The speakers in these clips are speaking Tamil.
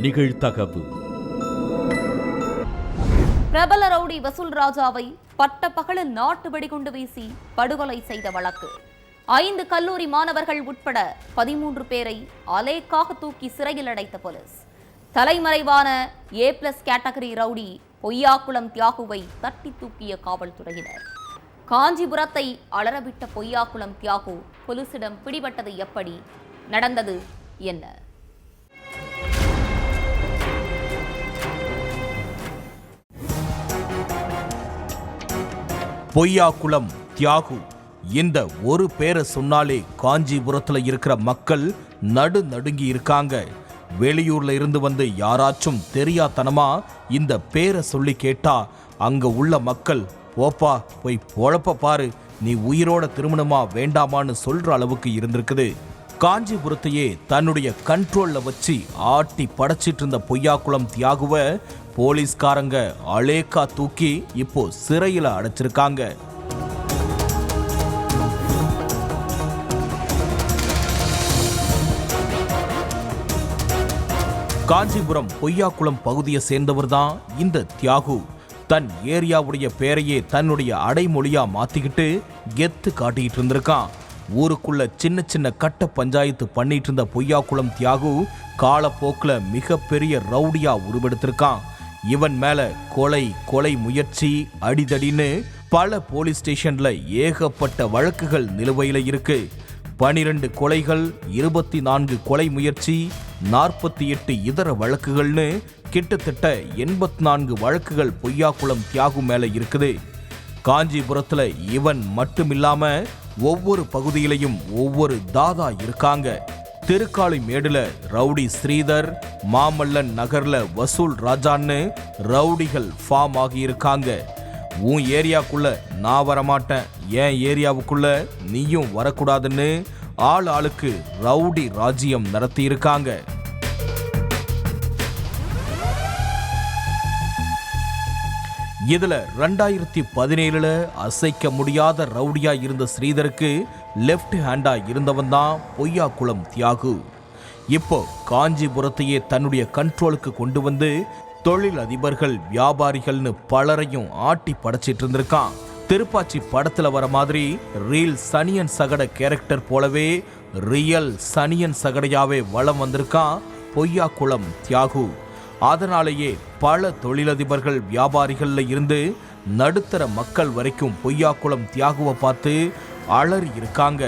நிகழ்தகவு. பிரபல ரவுடி வசூல் ராஜாவை பட்டப்பகலில் நாட்டு வெடிகுண்டு வீசி படுகொலை செய்த வழக்கு. 5 கல்லூரி மாணவர்கள் உட்பட 13 பேரை அலேக்காக தூக்கி சிறையில் அடைத்த போலீஸ். தலைமறைவான A+ கேட்டகரி ரவுடி பொய்யாக்குளம் தியாகுவை தட்டி தூக்கிய காவல்துறையினர். காஞ்சிபுரத்தை அலறவிட்ட பொய்யாக்குளம் தியாகு போலீசிடம் பிடிபட்டது எப்படி? நடந்தது என்ன? பொய்யாக்குளம் தியாகு இந்த ஒரு பேரை சொன்னாலே காஞ்சிபுரத்துல இருக்கிற மக்கள் நடுங்கி இருக்காங்க. வெளியூர்ல இருந்து வந்து யாராச்சும் தெரியாதனமா இந்த பேரை சொல்லி கேட்டா அங்க உள்ள மக்கள் போப்பா போய் பொழப்ப பாரு, நீ உயிரோட திருமணமா வேண்டாமான்னு சொல்ற அளவுக்கு இருந்திருக்குது. காஞ்சிபுரத்தையே தன்னுடைய கண்ட்ரோல்ல வச்சு ஆட்டி படைச்சிட்டு இருந்த பொய்யாக்குளம் தியாகுவை போலீஸ்காரங்க அலேக்கா தூக்கி இப்போ சிறையில அடைச்சிருக்காங்க. காஞ்சிபுரம் பொய்யாக்குளம் பகுதியை சேர்ந்தவர் தான் இந்த தியாகு. தன் ஏரியாவுடைய பேரையே தன்னுடைய அடைமொழியா மாத்திக்கிட்டு கெத்து காட்டிக்கிட்டு இருந்திருக்கான். ஊருக்குள்ள சின்ன சின்ன கட்ட பஞ்சாயத்து பண்ணிட்டு இருந்த பொய்யாக்குளம் தியாகு காலப்போக்கில் மிகப்பெரிய ரவுடியா உருவெடுத்திருக்கான். இவன் மேல கொலை முயற்சி, அடிதடின்னு பல போலீஸ் ஸ்டேஷன்ல ஏகப்பட்ட வழக்குகள் நிலுவையில இருக்கு. 12 கொலைகள், 24 கொலை முயற்சி, 48 இதர வழக்குகள்னு கிட்டத்தட்ட 84 வழக்குகள் பொய்யாக்குளம் தியாகு மேல இருக்குது. காஞ்சிபுரத்துல இவன் மட்டுமில்லாம ஒவ்வொரு பகுதியிலையும் ஒவ்வொரு தாதா இருக்காங்க. திருக்காளிமேடுல ரவுடி ஸ்ரீதர், மாமல்லன் நகர்ல வசூல் ராஜான்னு ரவுடிகள் ஃபார்ம் ஆகி இருக்காங்க. உன் ஏரியாக்குள்ள நான் வரமாட்டேன், என் ஏரியாவுக்குள்ள நீயும் வரக்கூடாதுன்னு ஆளுக்கு ரவுடி ராஜ்யம் நடத்தி இருக்காங்க. இதுல 2017 அசைக்க முடியாத ரவுடியா இருந்த ஸ்ரீதருக்கு லெப்ட் ஹேண்டா இருந்தவன் தான் பொய்யாக்குளம் தியாகு. இப்போ காஞ்சிபுரத்தையே தன்னுடைய கண்ட்ரோலுக்கு கொண்டு வந்து தொழில் அதிபர்கள், வியாபாரிகள்னு பலரையும் ஆட்டி படைச்சிட்டு இருந்திருக்கான். திருப்பாச்சி படத்துல வர மாதிரி ரீல் சனியன் சகட கேரக்டர் போலவே ரியல் சனியன் சகடையாவே வலம் வந்திருக்கான் பொய்யாக்குளம் தியாகு. அதனாலேயே பல தொழிலதிபர்கள், வியாபாரிகள்ல இருந்து நடுத்தர மக்கள் வரைக்கும் பொய்யாக்குளம் தியாகுவை பார்த்து அலறி இருக்காங்க.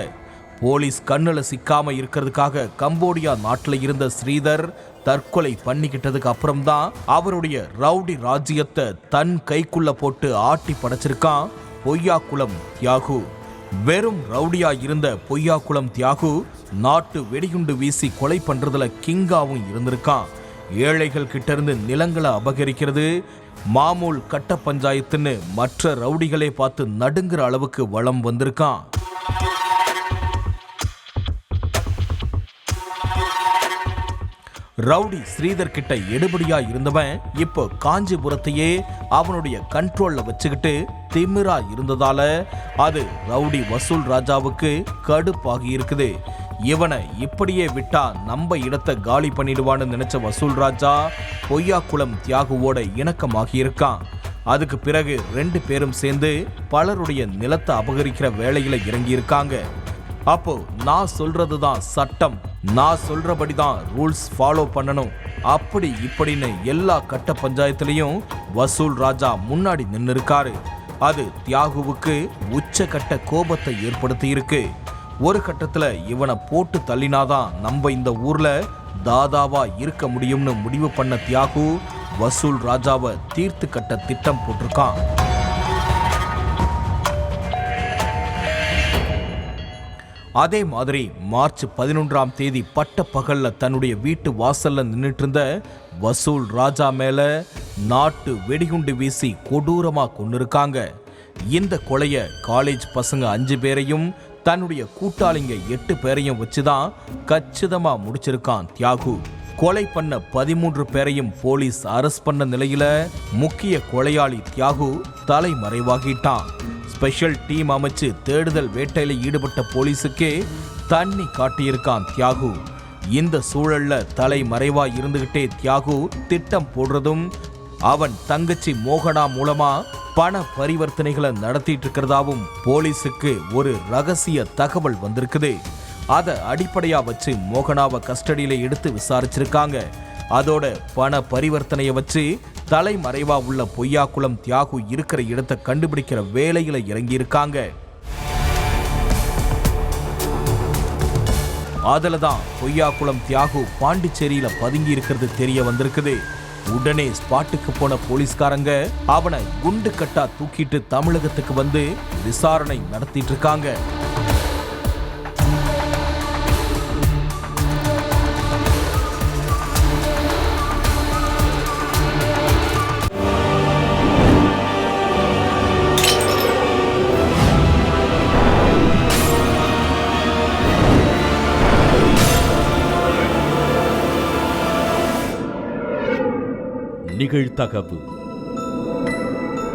போலீஸ் கண்ணுல சிக்காம இருக்கிறதுக்காக கம்போடியா நாட்டுல இருந்த ஸ்ரீதர் தற்கொலை பண்ணிக்கிட்டதுக்கு அப்புறம்தான் அவருடைய ரவுடி ராஜ்யத்தை தன் கைக்குள்ள போட்டு ஆட்டி படைச்சிருக்கான் பொய்யாக்குளம் தியாகு. வெறும் ரவுடியா இருந்த பொய்யாக்குளம் தியாகு நாட்டு வெடிகுண்டு வீசி கொலை பண்றதுல கிங்காவும் இருந்திருக்கான். ஏழைகள் கிட்ட இருந்து நிலங்களை அபகரிக்கிறது, மாமூல் கட்ட பஞ்சாயத்துன்னு மற்ற ரவுடிகளை பார்த்து நடுங்குற அளவுக்கு வளம் வந்திருக்கான். ரவுடி ஸ்ரீதர் கிட்ட எடுபடியா இருந்தவன் இப்போ காஞ்சிபுரத்தையே அவனுடைய கண்ட்ரோல்ல வச்சுக்கிட்டு திமிரா இருந்ததால அது ரவுடி வசூல் ராஜாவுக்கு கடுப்பாகி இருக்குது. இவனை இப்படியே விட்டா நம்ம இடத்தை காலி பண்ணிடுவான்னு நினைச்ச வசூல் ராஜா பொய்யாக்குளம் தியாகுவோட இணக்கமாகி இருக்கான். அதுக்கு பிறகு 2 பேரும் சேர்ந்து பலருடைய நிலத்தை அபகரிக்கிற வேலையில இறங்கி இருக்காங்க. அப்போ நான் சொல்றதுதான் சட்டம், நான் சொல்றபடிதான் ரூல்ஸ் ஃபாலோ பண்ணணும், அப்படி இப்படின்னு எல்லா கட்ட பஞ்சாயத்துலயும் வசூல் ராஜா முன்னாடி நின்று இருக்காரு. அது தியாகுவுக்கு உச்சகட்ட கோபத்தை ஏற்படுத்தி இருக்கு. ஒரு கட்டத்துல இவனை போட்டு தள்ளினாதான் நம்ம இந்த ஊர்ல தாதாவா இருக்க முடியும்னு முடிவு பண்ண தியாகு வசூல் ராஜாவை தீர்த்து கட்ட திட்டம் போட்டிருக்கான். அதே மாதிரி மார்ச் 11ஆம் தேதி பட்ட பகல்ல தன்னுடைய வீட்டு வாசல்ல நின்றுட்டு இருந்த வசூல் ராஜா மேல நாட்டு வெடிகுண்டு வீசி கொடூரமா கொன்னிருக்காங்க. இந்த கொலைய காலேஜ் பசங்க 5 பேரையும் தன்னுடைய கூட்டாளிங்க 8 பேரையும் வச்சுதான் கச்சிதமா முடிச்சிருக்கான் தியாகு. கொலை பண்ண 13 பேரையும் போலீஸ் அரெஸ்ட் பண்ண நிலையில முக்கிய கொலையாளி தியாகு தலைமறைவாகிட்டான். ஸ்பெஷல் டீம் அமைச்சு தேடுதல் வேட்டையில ஈடுபட்ட போலீஸுக்கே தண்ணி காட்டியிருக்கான் தியாகு. இந்த சூழல்ல தலைமறைவா இருந்துகிட்டே தியாகு திட்டம் போடுறதும் அவன் தங்கச்சி மோகனா மூலமா பண பரிவர்த்தனைகளை நடத்திட்டு இருக்கிறதாவும் போலீஸுக்கு ஒரு ரகசிய தகவல் வந்திருக்குது. அதை அடிப்படையா வச்சு மோகனாவை கஸ்டடியில எடுத்து விசாரிச்சிருக்காங்க. அதோட பண பரிவர்த்தனையை வச்சு தலைமறைவா உள்ள பொய்யாக்குளம் தியாகு இருக்கிற இடத்தை கண்டுபிடிக்கிற வேலையில இறங்கியிருக்காங்க. அதுலதான் பொய்யாக்குளம் தியாகு பாண்டிச்சேரியில பதுங்கி இருக்கிறது தெரிய வந்திருக்குது. உடனே ஸ்பாட்டுக்கு போன போலீஸ்காரங்க அவனை குண்டு கட்டா தூக்கிட்டு தமிழகத்துக்கு வந்து விசாரணை நடத்திட்டு இருக்காங்க. நிகழ்தகவு